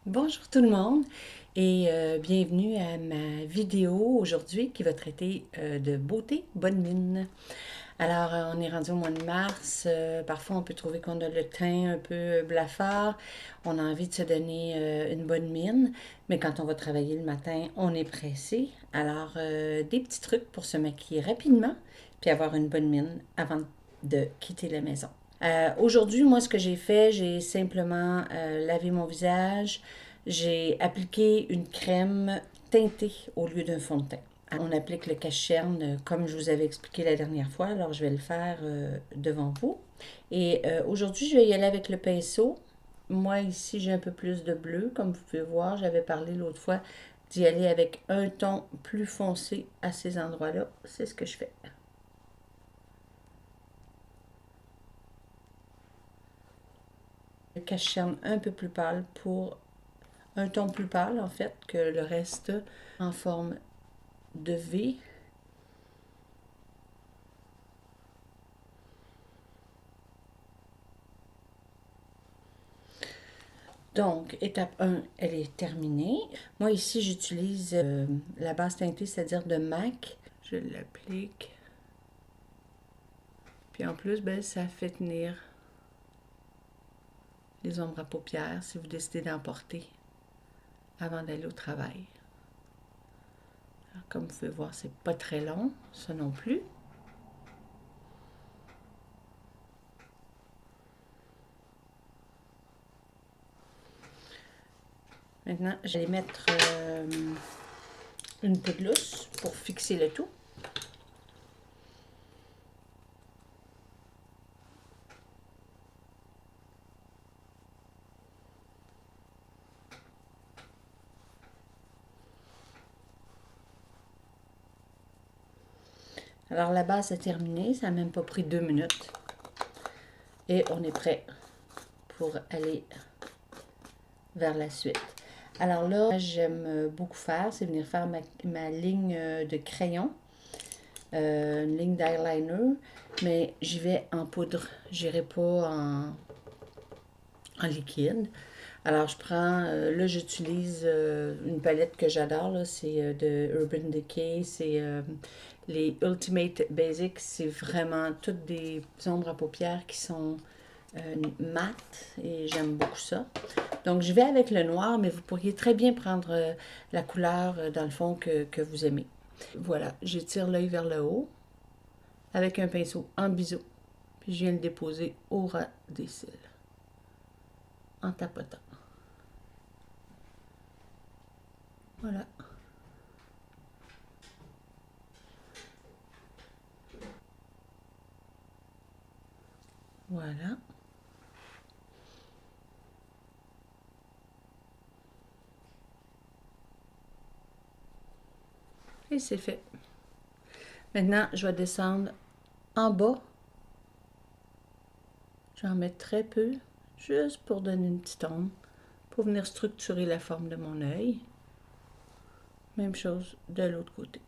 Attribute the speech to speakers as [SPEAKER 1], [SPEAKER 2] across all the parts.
[SPEAKER 1] Bonjour tout le monde et bienvenue à ma vidéo aujourd'hui qui va traiter de beauté, bonne mine. Alors, on est rendu au mois de mars. Parfois, on peut trouver qu'on a le teint un peu blafard. On a envie de se donner une bonne mine. Mais quand on va travailler le matin, on est pressé. Alors, des petits trucs pour se maquiller rapidement puis avoir une bonne mine avant de quitter la maison. Aujourd'hui, moi, ce que j'ai fait, j'ai simplement lavé mon visage. J'ai appliqué une crème teintée au lieu d'un fond de teint. On applique le cache-cerne comme je vous avais expliqué la dernière fois, alors je vais le faire devant vous. Et aujourd'hui, je vais y aller avec le pinceau. Moi, ici, j'ai un peu plus de bleu, comme vous pouvez voir. J'avais parlé l'autre fois d'y aller avec un ton plus foncé à ces endroits-là. C'est ce que je fais. Le cache-cerne un peu plus pâle pour un ton plus pâle, en fait, que le reste en forme de V. Donc, étape 1, elle est terminée. Moi, ici, j'utilise la base teintée, c'est-à-dire de MAC. Je l'applique. Puis en plus, ben, ça fait tenir les ombres à paupières si vous décidez d'en porter avant d'aller au travail. Alors, comme vous pouvez voir, c'est pas très long, ça non plus. Maintenant, je vais mettre une poudre lousse pour fixer le tout. Alors la base est terminée, ça n'a même pas pris 2 minutes. Et on est prêt pour aller vers la suite. Alors là, j'aime beaucoup faire, c'est venir faire ma ligne de crayon, une ligne d'eyeliner, mais j'y vais en poudre, j'irai pas en liquide. Alors je prends, là j'utilise une palette que j'adore, c'est de Urban Decay, c'est les Ultimate Basics, c'est vraiment toutes des ombres à paupières qui sont mat et j'aime beaucoup ça. Donc je vais avec le noir, mais vous pourriez très bien prendre la couleur dans le fond que vous aimez. Voilà, j'étire l'œil vers le haut avec un pinceau en biseau, puis je viens le déposer au ras des cils en tapotant. Voilà. Voilà. Et c'est fait. Maintenant, je vais descendre en bas. J'en mets très peu, juste pour donner une petite ombre, pour venir structurer la forme de mon œil. Même chose de l'autre côté.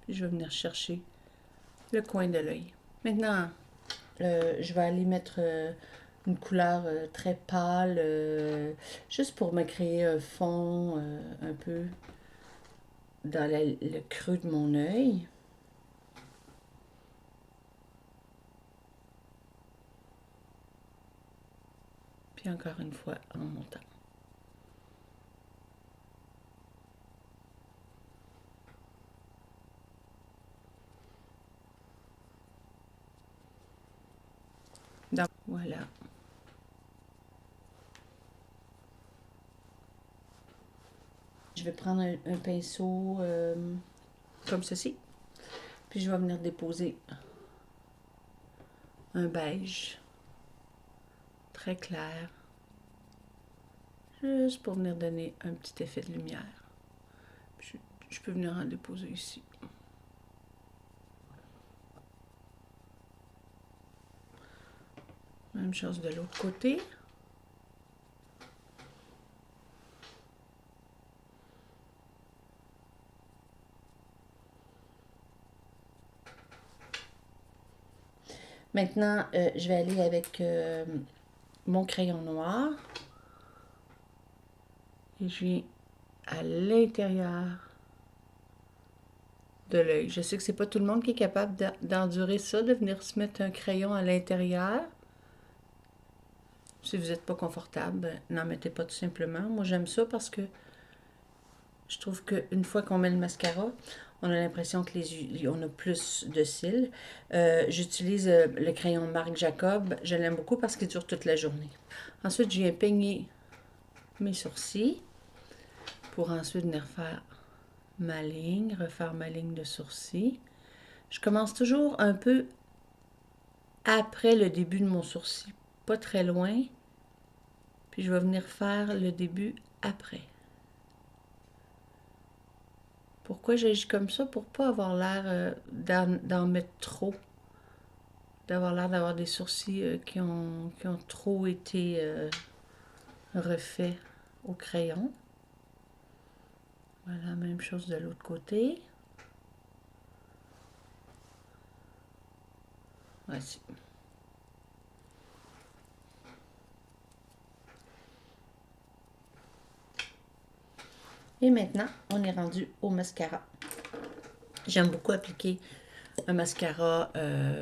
[SPEAKER 1] Puis je vais venir chercher le coin de l'œil. Maintenant, je vais aller mettre une couleur très pâle, juste pour me créer un fond un peu dans le creux de mon œil. Puis encore une fois en montant. Donc, voilà. Je vais prendre un pinceau comme ceci. Puis je vais venir déposer un beige très clair. Juste pour venir donner un petit effet de lumière. Je peux venir en déposer ici. Même chose de l'autre côté. Maintenant, je vais aller avec mon crayon noir et je viens à l'intérieur de l'œil. Je sais que c'est pas tout le monde qui est capable d'endurer ça, de venir se mettre un crayon à l'intérieur. Si vous n'êtes pas confortable, n'en mettez pas tout simplement. Moi, j'aime ça parce que je trouve qu'une fois qu'on met le mascara, on a l'impression que on a plus de cils. J'utilise le crayon Marc Jacob. Je l'aime beaucoup parce qu'il dure toute la journée. Ensuite, je viens peigner mes sourcils pour ensuite venir faire ma ligne, refaire ma ligne de sourcil. Je commence toujours un peu après le début de mon sourcil, pas très loin. Puis je vais venir faire le début après. Pourquoi j'agis comme ça? Pour pas avoir l'air d'en mettre trop. D'avoir l'air d'avoir des sourcils qui ont trop été refaits au crayon. Voilà, même chose de l'autre côté. Voici. Et maintenant, on est rendu au mascara. J'aime beaucoup appliquer un mascara.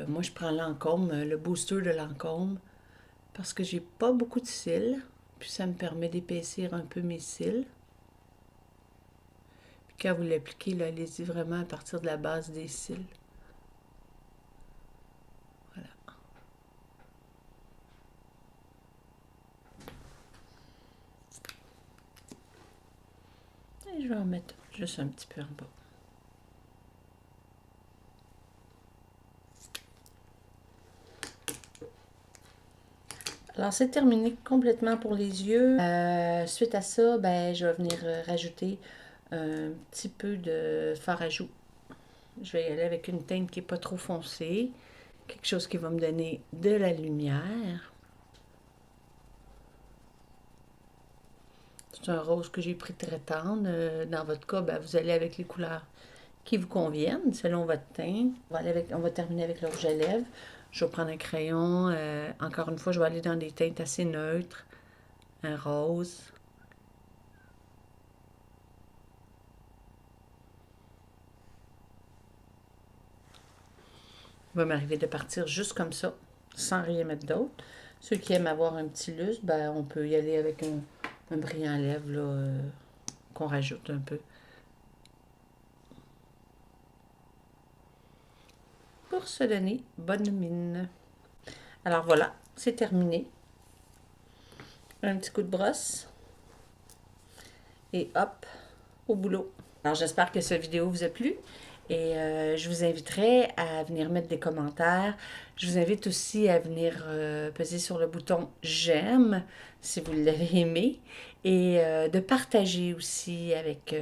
[SPEAKER 1] Moi, je prends Lancôme, le booster de Lancôme, parce que j'ai pas beaucoup de cils. Puis ça me permet d'épaissir un peu mes cils. Puis quand vous l'appliquez, allez-y vraiment à partir de la base des cils. Voilà. Et je vais en mettre juste un petit peu en bas. Alors, c'est terminé complètement pour les yeux. Suite à ça, ben, je vais venir rajouter un petit peu de fard à joues. Je vais y aller avec une teinte qui n'est pas trop foncée. Quelque chose qui va me donner de la lumière. C'est un rose que j'ai pris très tendre. Dans votre cas, ben, vous allez avec les couleurs qui vous conviennent, selon votre teint. On va terminer avec le rouge à lèvres. Je vais prendre un crayon. Encore une fois, je vais aller dans des teintes assez neutres. Un rose. Il va m'arriver de partir juste comme ça, sans rien mettre d'autre. Ceux qui aiment avoir un petit lustre, ben, on peut y aller avec un brillant à lèvres qu'on rajoute un peu. Pour se donner bonne mine. Alors voilà, c'est terminé. Un petit coup de brosse. Et hop, au boulot. Alors j'espère que cette vidéo vous a plu. Et je vous inviterai à venir mettre des commentaires. Je vous invite aussi à venir peser sur le bouton j'aime si vous l'avez aimé. Et de partager aussi avec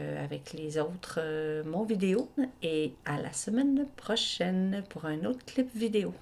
[SPEAKER 1] les autres mon vidéo. Et à la semaine prochaine pour un autre clip vidéo.